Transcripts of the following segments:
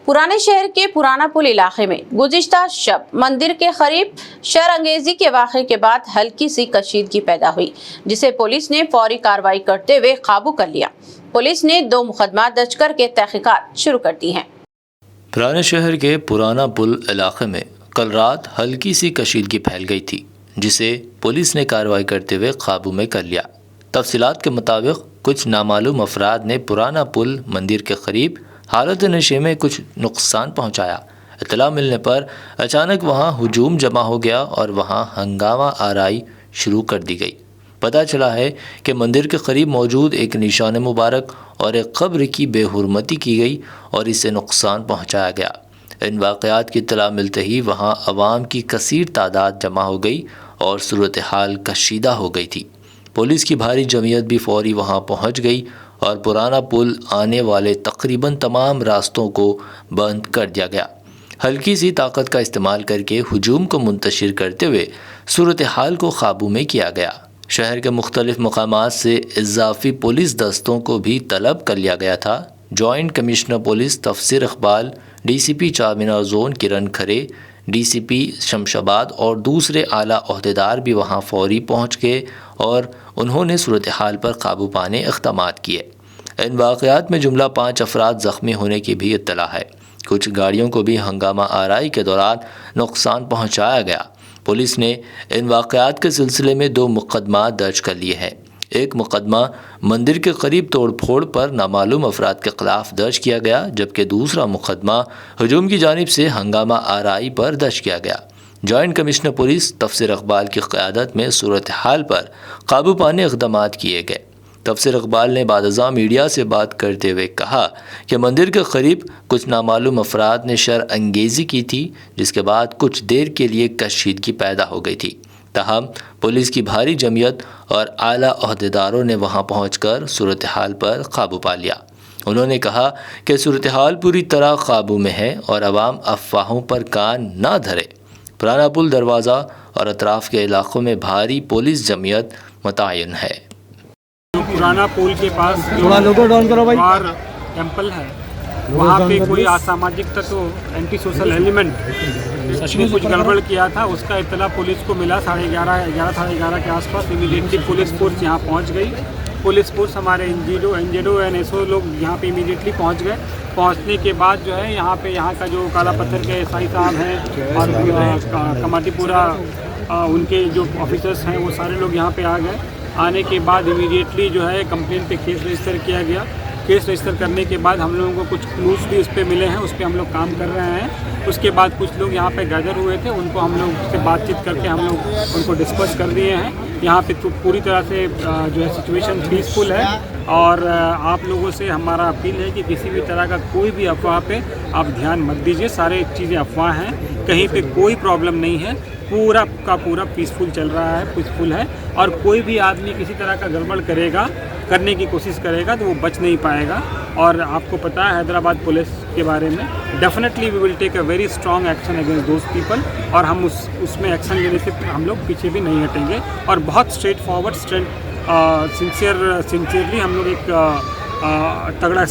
पुराने शहर के पुराना पुल इलाके में गुज़िश्ता शब मंदिर के करीब शर अंगेजी के वाक़े के बाद हल्की सी कशीदगी पैदा हुई, जिसे पुलिस ने फौरी कार्रवाई करते हुए काबू कर लिया। पुलिस ने 2 मुकदमा दर्ज करके तहकीकात शुरू कर दी हैं। पुराने शहर के पुराना पुल इलाके में कल रात हल्की सी कशीदगी फैल गई थी, जिसे पुलिस ने कार्रवाई करते हुए काबू में कर लिया। तफसीलात के मुताबिक कुछ नामालूम अफराद ने पुराना पुल मंदिर के करीब हालत नशे में कुछ नुकसान पहुंचाया। इत्तला मिलने पर अचानक वहां हुजूम जमा हो गया और वहां हंगामा आराई शुरू कर दी गई। पता चला है कि मंदिर के करीब मौजूद एक निशान मुबारक और एक कब्र की बेहुरमती की गई और इससे नुकसान पहुंचाया गया। इन वाक़यात की इत्तला मिलते ही वहां अवाम की कसीर तादाद जमा हो गई और सूरत हाल कशीदा हो गई थी। पुलिस की भारी जमीयत भी फौरी वहां पहुंच गई और पुराना पुल आने वाले तकरीबन तमाम रास्तों को बंद कर दिया गया। हल्की सी ताकत का इस्तेमाल करके हुजूम को मुंतशिर करते हुए सूरत हाल को काबू में किया गया। शहर के मुख्तलिफ मकामात से इजाफी पुलिस दस्तों को भी तलब कर लिया गया था। जॉइंट कमिश्नर पुलिस तफसीर इकबाल, DCP चारमीनार जोन किरण खरे, DCP शमशाबाद और दूसरे आला ओहदेदार भी वहां फौरी पहुंच गए और उन्होंने सूरत हाल पर काबू पाने इक़दामात किए। इन वाक़यात में जुमला 5 अफराद ज़ख्मी होने की भी इत्तला है। कुछ गाड़ियों को भी हंगामा आराई के दौरान नुकसान पहुंचाया गया। पुलिस ने इन वाक़यात के सिलसिले में 2 मुकदमा दर्ज कर लिए हैं। एक मुकदमा मंदिर के करीब तोड़फोड़ पर नामालूम अफराद के खिलाफ दर्ज किया गया, जबकि दूसरा मुकदमा हुजूम की जानिब से हंगामा आराई पर दर्ज किया गया। जॉइंट कमिश्नर पुलिस तफसीर इकबाल की क़यादत में सूरत हाल पर काबू पाने इक़दामात किए गए। तफसीर इकबाल ने बादशाह मीडिया से बात करते हुए कहा कि मंदिर के करीब कुछ नामालूम अफराद ने शर अंगेज़ी की थी, जिसके बाद कुछ देर के लिए कशीदगी पैदा हो गई थी। ताहम पुलिस की भारी जमीयत और आला ओहदेदारों ने वहां पहुंचकर सूरत हाल पर काबू पा लिया। उन्होंने कहा कि सूरत हाल पूरी तरह काबू में है और अवाम अफवाहों पर कान ना धरे। पुराना पुल दरवाज़ा और अतराफ़ के इलाक़ों में भारी पुलिस जमीयत मुतय्यन है। पुराना पुल के पास थोड़ा लोगो डाउन करो भाई, और टेम्पल है, वहाँ पे कोई असामाजिक तत्व, एंटी सोशल एलिमेंट ने कुछ गड़बड़ किया था। उसका इत्तला पुलिस को मिला 11:30 के आसपास। इमीडिएटली पुलिस फोर्स यहाँ पहुँच गई। पुलिस फोर्स हमारे NGO एंड SO लोग यहाँ पे इमीडिएटली पहुँच गए। पहुँचने के बाद जो है यहाँ का जो काला पत्थर के SI साहब हैं और कमाटीपुरा उनके जो ऑफिसर्स हैं वो सारे लोग यहाँ पे आ गए। आने के बाद इमीडिएटली जो है कंप्लेंट पे केस रजिस्टर किया गया। केस रजिस्टर करने के बाद हम लोगों को कुछ क्लूज भी उस पर मिले हैं, उस पर हम लोग काम कर रहे हैं। उसके बाद कुछ लोग यहाँ पे गैदर हुए थे, उनको हम लोग से बातचीत करके हम लोग उनको डिस्पर्स कर दिए हैं। यहाँ पे तो पूरी तरह से जो है सिचुएशन पीसफुल है और आप लोगों से हमारा अपील है कि किसी भी तरह का कोई भी अफवाह पे आप ध्यान मत दीजिए। सारे चीज़ें अफवाह हैं, कहीं पे कोई प्रॉब्लम नहीं है, पूरा का पूरा पीसफुल चल रहा है, पीसफुल है। और कोई भी आदमी किसी तरह का गड़बड़ करने की कोशिश करेगा तो वो बच नहीं पाएगा। और आपको पता है हैदराबाद पुलिस के बारे में, definitely we will take a very strong action against those people और हम उसमें एक्शन लेने से हम लोग पीछे भी नहीं हटेंगे। और बहुत स्ट्रेट फॉरवर्ड सिंसियरली हम लोग एक तगड़ा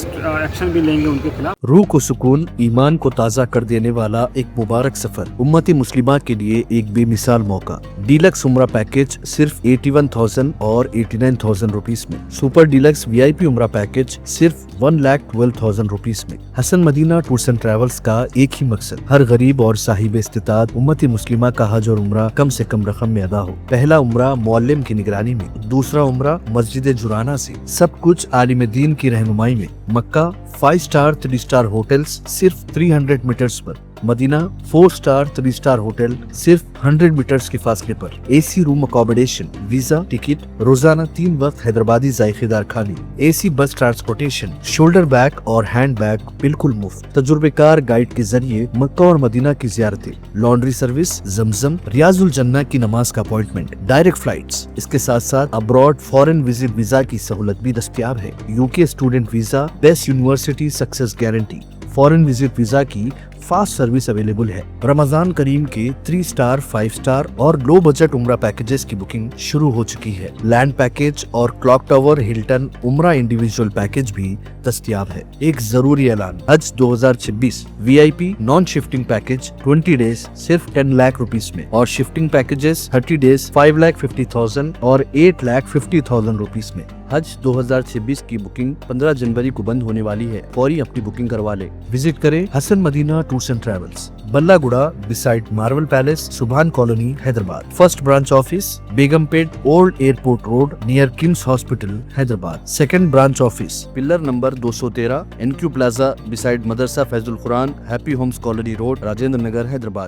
एक्शन भी लेंगे उनके खिलाफ। रूह को सुकून, ईमान को ताज़ा कर देने वाला एक मुबारक सफर, उम्मती मुस्लिमा के लिए एक बेमिसाल मौका। डीलक्स उम्रा पैकेज सिर्फ 81,000 और 89,000 रुपीस में। सुपर डीलक्स VIP उम्रा पैकेज सिर्फ 1,12,000 रुपीस में। Hasan Madina tours and travels का एक ही मकसद, हर गरीब और साहिब इस्तिताद उम्मती मुस्लिमा का हज और उम्रा कम से कम रकम में अदा हो। पहला उम्रा मुअल्लिम की निगरानी में, दूसरा उम्रा मस्जिद जुराना से, सब कुछ आलिम दीन की रहनुमाई में। मक्का 5 स्टार 3 स्टार होटल्स सिर्फ 300 मीटर्स पर। मदीना 4 स्टार 3 स्टार होटल सिर्फ 100 मीटर्स के फासले पर। AC room accommodation, visa, ticket, रोजाना 3 वक्त हैदराबादी जायकेदार खाने, AC बस ट्रांसपोर्टेशन, शोल्डर बैग और हैंड बैग बिल्कुल मुफ्त। तजुर्बेकार गाइड के जरिए मक्का और मदीना की जियारतें, लॉन्ड्री सर्विस, जमजम, रियाजुल जन्ना की नमाज का अपॉइंटमेंट, डायरेक्ट फ्लाइट्स। इसके साथ साथ अब्रॉड फॉरेन विजिट वीजा की सहूलत भी दस्तयाब है। UK student visa, best university success guarantee, foreign visit visa की फास्ट सर्विस अवेलेबल है। रमजान करीम के 3 स्टार, 5 स्टार और लो बजट उम्रा पैकेजेस की बुकिंग शुरू हो चुकी है। लैंड पैकेज और क्लॉक टावर, हिल्टन उम्रा इंडिविजुअल पैकेज भी दस्तयाब है। एक जरूरी ऐलान, हज 2026 VIP non shifting package 20 days सिर्फ 10 लाख रुपीस में और शिफ्टिंग पैकेजेस 30 डेज 5,50,000 और 8,50,000 रुपीस में। हज 2026 की बुकिंग 15 जनवरी को बंद होने वाली है। फौरी अपनी बुकिंग करवा ले। विजिट करें Hasan Madina tours and travels, Ballaguda beside marble palace, Subhan colony, Hyderabad. First branch office Begumpet old airport road near KIMS hospital, Hyderabad. Second branch office pillar number 213 NQ plaza beside Madrasa Faizul Quran, happy homes colony road, Rajendra Nagar, Hyderabad.